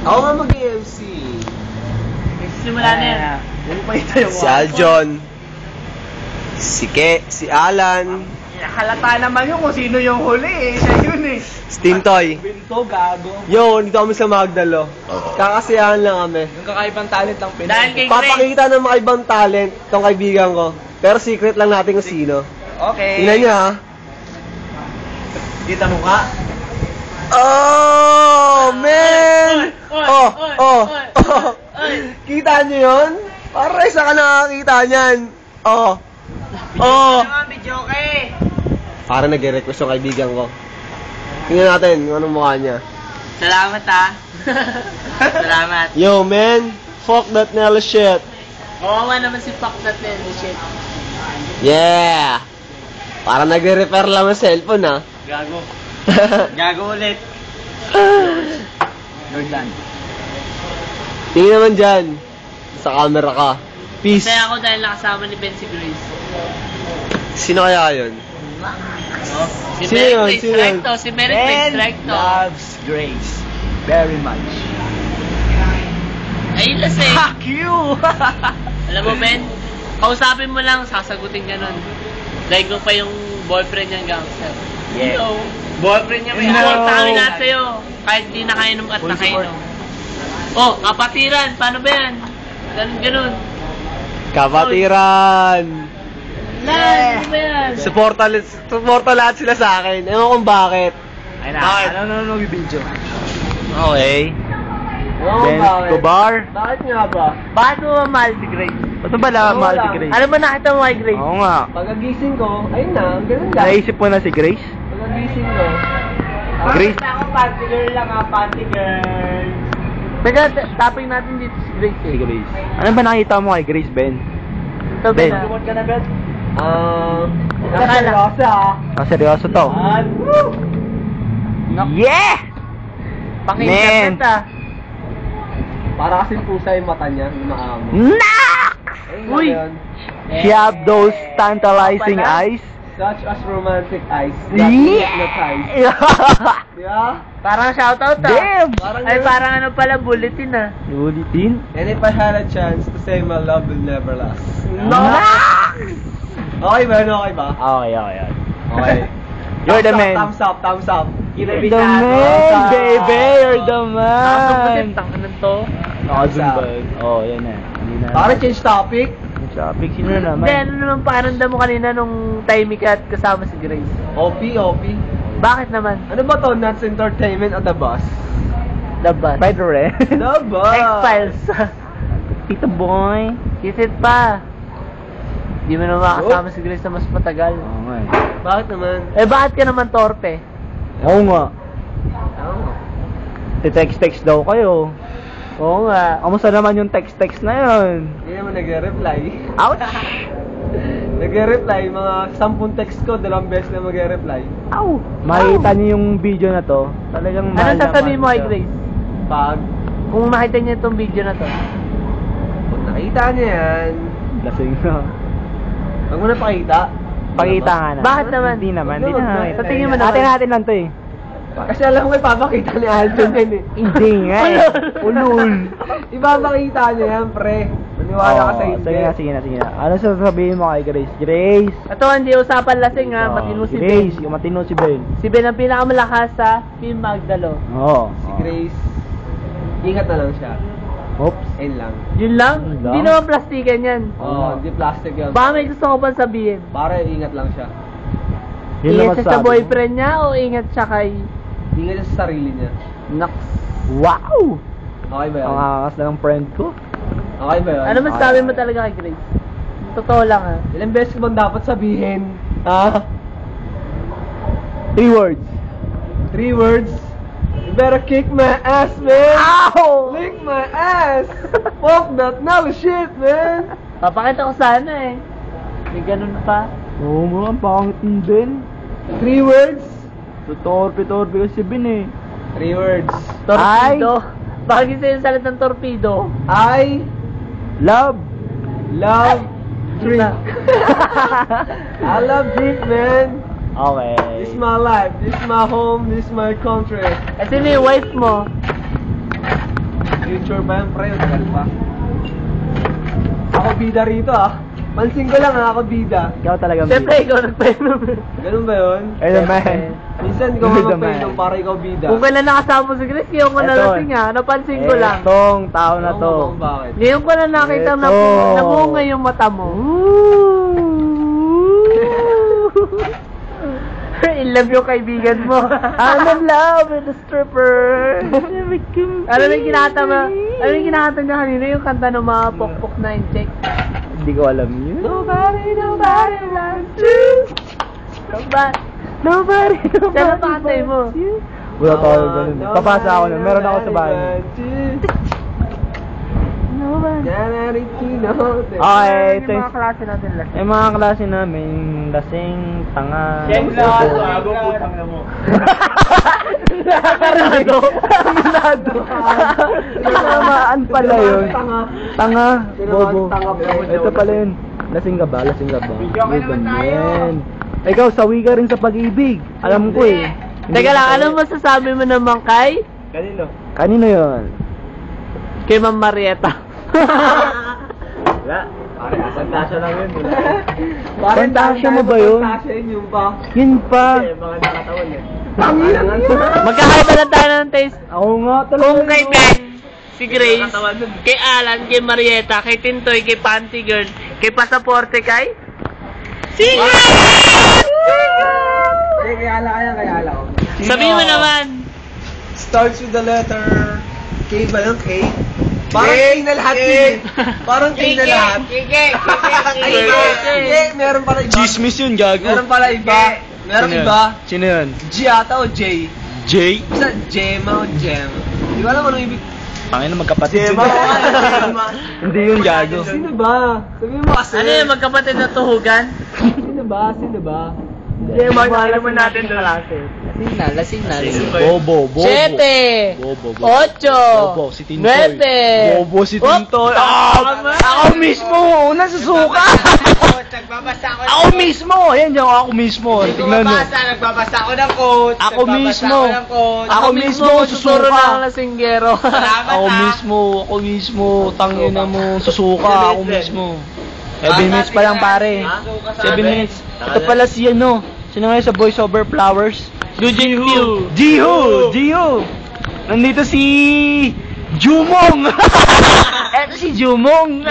Ako nga mag-MC. Simula na yan. Si Aljon. Si Alan. Halata naman yun kung sino yung huli eh. Siya yun eh. Stintoy. Binto, gago. Yo, dito kami sa Magdalo. Kakasiyahan lang kami. Yung kakaibang talent lang pinag. Dahil kay Grace. Papakita ng mga ibang talent tong kaibigan ko. Pero secret lang natin kung sino. Okay. Tingnan niya ha. Kita mo ka? Oh, man! Oy, Oh. oy. Kita niyo yun? Para isa ka nakakita niyan. Oh. Video kay. Para nag-request yung kaibigan ko. Tingnan natin kung anong mukha niya. Salamat ha. Salamat. Yo, man. Fuck that Nelly shit. Oo nga naman si Fuck That Nelly shit. Yeah! Para nagre-repair lang ang cellphone, ha? Gago. Gago ulit. Jordan. Tingnan naman dyan. Sa camera ka. Peace. Kaya ako dahil nakasama ni Ben si Grace. Sino kaya yun? Si Sino Merrick yun? Grace Sino strike yun? to. Si Merrick Grace strike to. loves Grace very much. Ayun lasing. Fuck you! Alam mo Ben, kausapin mo lang, sasagutin ka nun. Like ko pa yung boyfriend niyang gangster. Yeah. Hello. Boyfriend niya May support kami lahat sa'yo. Kahit di nakainom at Full nakainom. Oh, kapatiran. Paano ba yan? Ganun. Kapatiran! Ano ba yan? Suporta lahat sila sa akin. Ewan kung bakit. Ay na, Bakit? ano video? Okay. Ben Escobar. Bakit nga ba? Bakit mo mahal si Grace? Ba't ba lang mahal si Grace? Ano ba nakita mo kay Grace? Oo nga. Pagkagising ko, ayun na, ganun lang. Naisip mo na si Grace? Pagkagising ko. Grace. Ako panty girl lang panty girl. Teka, tapping natin dito si Grace Si Grace. Ano ba nakita mo kay Grace, Ben? Ito Ben. Ben. ka na, Ben? Akala. Ah, seryoso to? Yeah! Pang-internet ah. Para kasing pusa yung mata niya, lumaamo. Nak! Uy! She have those tantalizing Pala. eyes. Such as romantic eyes. Yeah! Di ba? Parang shoutout ah. Damn! Ay parang ano pala, bulletin ah. Ulitin? And if I had a chance to say my love will never last. Nak! Okay ba? Okay ba? Okay. Okay. You're the man. Thumbs up. You're the man, baby! You're the man! Tangan to. Nakazumbag. Oh, yan na. Hindi na. Para change topic. Yung topic, sino na naman? Hindi, ano naman pakiramdam mo kanina nung timing ka at kasama si Grace? OP. Bakit naman? Ano ba to? Nuts Entertainment at the bus? The bus. Spider-Man. The bus! X-Files. Tito boy. Kisit pa. Di mo naman makasama si Grace na mas matagal. Oo nga eh. Bakit naman? Eh bakit ka naman torpe? Oo nga. Text daw kayo. Oo nga. Kamusta naman yung text na yun? Hindi naman nagre-reply. Ouch! Nagre-reply, mga 10 text ko, 2 beses na magre-reply. Ow! Makikita niyo yung video na to. Talagang mahal Ano sasabihin mo kay siya. Grace? Pag Kung makita niya itong video na to. nakita niya yan, Lasing na. huwag mo na pakita. Pakita nga na. Bakit naman? Hindi naman. Huwag Hindi na, na. huwag na. Sa tingin mo naman. Natin lang to eh. Kasi alam ko ipapakita ni Alton yan eh. Hindi nga eh. Ulul. Ipapakita niya yan, pre. Maniwala ka sa hindi. Sige na. Ano sasabihin mo kay Grace? Grace! Ito hindi usapan lasing ha. Matino si Ben. Grace, yung matino si Ben. Si Ben ang pinakamalakas sa Team Magdalo. Oo. Si Grace, ingat na lang siya. Oops. Ayun lang. Yun lang? Yun lang? Hindi naman plastikan yan. Oo, hindi plastic yun. Baka may gusto ko bang sabihin? Para ingat lang siya. Yun lang Ingat siya sa masabi mo. boyfriend niya o ingat siya kay... Ingat siya sa sarili niya. Naks. Wow! Okay ba yun? Ang angas na ng friend ko. Okay ba yun? Ano masasabi mo talaga kay Grace? Totoo lang ha. Ilang beses ko bang dapat sabihin? Ha? 3 words. 3 words? You better kick my ass, man! Ow! Lick my ass! Fuck that now shit, man! Papakita ko sana eh. May ganun pa. Oo mo, ang pangit ng Ben. 3 words? Torpe kasi Ben eh. 3 words. Torpedo. Bakit sa'yo yung salitang torpedo? I Love. love drink. I love drink, man. Okay. This is my life. This is my home. This is my country. Kasi may wife mo. Future pa yan, pre. Tagal pa. Ako bida rito ah. Pansin ko lang ako bida. Ikaw talaga. Siyempre, ikaw nagpainom. Ganun ba yun? Ay naman. Minsan ikaw Ay, nga naman. magpainom para ikaw bida. Kung kailan nakasama si Grace, ngayon ko nalasing ha. Napansin ko lang. Itong tao na to. Kung bakit? Ngayon ko na nakita na Eto. namunga yung mata mo. In love yung kaibigan mo. I'm in love with the stripper. Ano yung kinakanta mo? Ano yung kinakanta niya kanina? Yung kanta ng mga pokpok na insect. Hindi ko alam yun. Nobody wants you. Nobody. Saan ang pakantay mo? Wala tayo ganun. Papasa ako na. Meron ako sa bahay. Okay, ito yung mga klase natin lang. yung mga klase namin, lasing, tanga. putang na mo. Karado. Tinamaan pala yun. Tanga. Bobo. Ito pala yun. Lasing ka ba? Lasing ka ba? Good man. Ikaw, sawi ka rin sa pag-ibig. Alam ko eh. Teka lang, ano masasabi mo naman kay? Kanino yun? Kay Ma'am Marieta. Wala. Pare, Fantasia lang yun. Fantasia mo ba yun? Fantasia yun pa. Yun pa. Mga nakatawan yun. Magkakaiba lang tayo ng taste. Ako nga talaga. Kung kay Ben, si Grace, kay Alan, kay Marieta, kay Tintoy, kay Panty Girl, kay Pasaporte, kay... Si Grace! Kaya ala ko. Sabihin mo naman. Starts with the letter K ba yung K? Parang K na lahat yun. Parang K na lahat. K. Meron pala iba. Chismis yun, gago. Meron pala iba. Meron Sino yun? iba. Sino yun? G ata o J? Jay? Basta Gemma o Gem. Hindi ko alam anong ibig. Pangin na magkapatid. Gemma o Gemma. Hindi yun, gago. Sino ba? Sabihin mo kasi. Ano yun, magkapatid na tuhugan? Sino ba? Gemma, alam natin doon. Lasing na. Bobo. 7, Bobo. 8, Bobo, si Tintoy. 9. Bobo si Tintoy. Ako mismo, una susuka. Ako mismo. Yan dyan, ako mismo. Tingnan nyo. Nagbabasa ako ng quote. Ako mismo. Ako mismo, susuro susuka. ng lasinggero. Ako mismo. Tangin na mo, susuka. Ako mismo. 7 minutes pa lang pare. 7 minutes. Ito pala si ano. Sino ngayon sa Voice Over Flowers? Eugene View. Jiho! Nandito si Jumong! Eto si Jumong!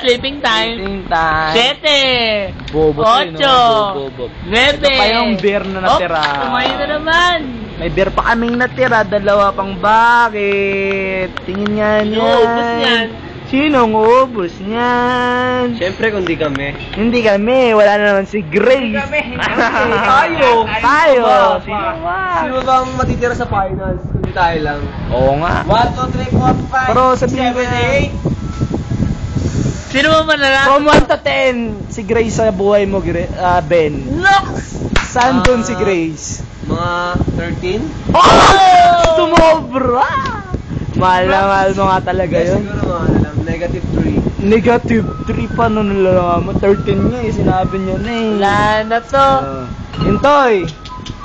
Sleeping time. 7, Bobo to yun, 8, bobo. 9. Ito pa yung beer na natira. Kumain na naman. May beer pa kaming natira, dalawa pang bakit? Tingin nga Sino ubos yan? Sinong ubos niyan? Siyempre kung di kami. Hindi kami, wala na naman si Grace. Tayo. Sino ba? Sino ba ang matitira sa finals kung di tayo lang? Oo nga. 1, 2, 3, 4, 5, Pero sabihin ko na, Sino mo manala? from 1 to 10, si Grace sa buhay mo, Ben. Nox! Saan dun si Grace? Mga 13? Oh! Tumobra! Mahal na mahal mo nga talaga yun. Siguro mga ano lang, -3. Negative 3 pa nun nalalaman mo. 13 nga eh, sinabi niya na eh. Wala na to. Intoy,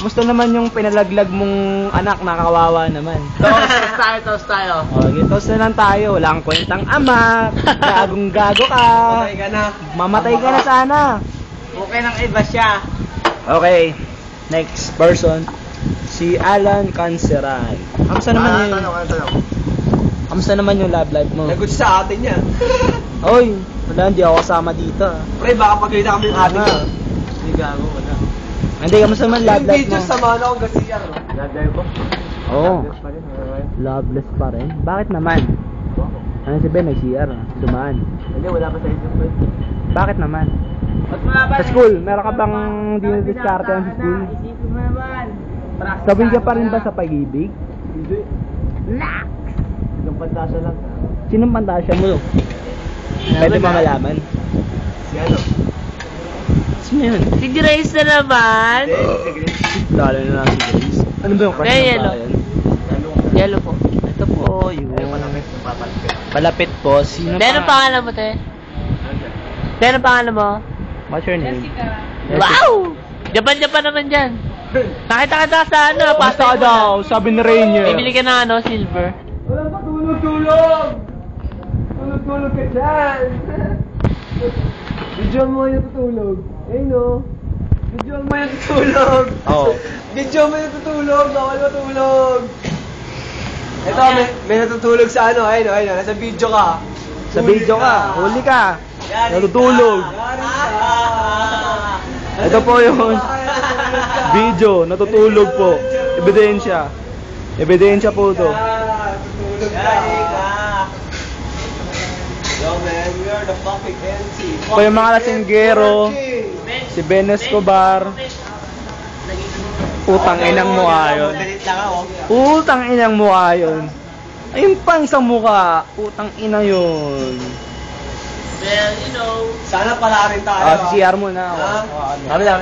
musta naman yung pinalaglag mong anak, nakawawa naman. Toast tayo. Okay, toast na lang tayo. Wala kang kwentang ama. Gagong gago ka. Patay ka na. Mamatay ka na sana. Okay nang iba siya. Okay, next person. Si Alan Canceran. Kamusta naman yun? Tanong. Kamusta naman yung love life mo? Lagot sa atin yan. Oy, wala, hindi ako kasama dito. Pre, baka pagkita kami ng atin Ano? ko. Hindi gago, wala. Hindi, kamusta naman love Yung life video mo? sa mano akong gasiya, no? Love life ko? Oo. Pa rin, alright. Loveless pa rin? Bakit naman? Ano si Ben, may CR, dumaan. Hindi, wala pa sa isip ko. Bakit naman? Sa school, meron ka bang dinidiscarte sa school? Isipin mo naman. Sabi ka pa rin ba sa pag-ibig? Hindi. Hanggang Fantasia lang. Sinong pantasya mo? Pwede ba malaman? Si ano? Sino yun? Si Grace na naman. Si Grace. Lalo na lang si Grace. Ano ba yung crush May ng yellow. bayan? Yellow po. Ito po, yung... Malapit ng papalapit. Palapit po. Sino Ben, ang pangalan mo, te? Ben, ang pangalan mo? What's your name? Wow! Japan naman dyan. Nakita ka sa ano, Basta pasta ka daw, sabi ni Rainier. Bibili ka ng ano, silver. Walang patulog. Tulog! Tulog ka dyan! Video mo yung tutulog. Ayun no. Video mo yung tutulog. Oo. Video mo yung tutulog. Bawal matulog. Ito, may natutulog sa ano. Ayun. Nasa video ka. Sa video ka, huli ka. Natutulog. Ito po yung video, natutulog po. Ebidensya. Ebidensya po to. Tutulog ka. Yo man, we are the fucking MC. Ito yung mga lasinggero. Si Ben Escobar. Utang inang mukha yun. Utang inang mukha yun. Ayun pang isang mukha. Utang ina yun. Well, you know. Sana pala rin tayo. Si CR mo na. Ha? Kami lang.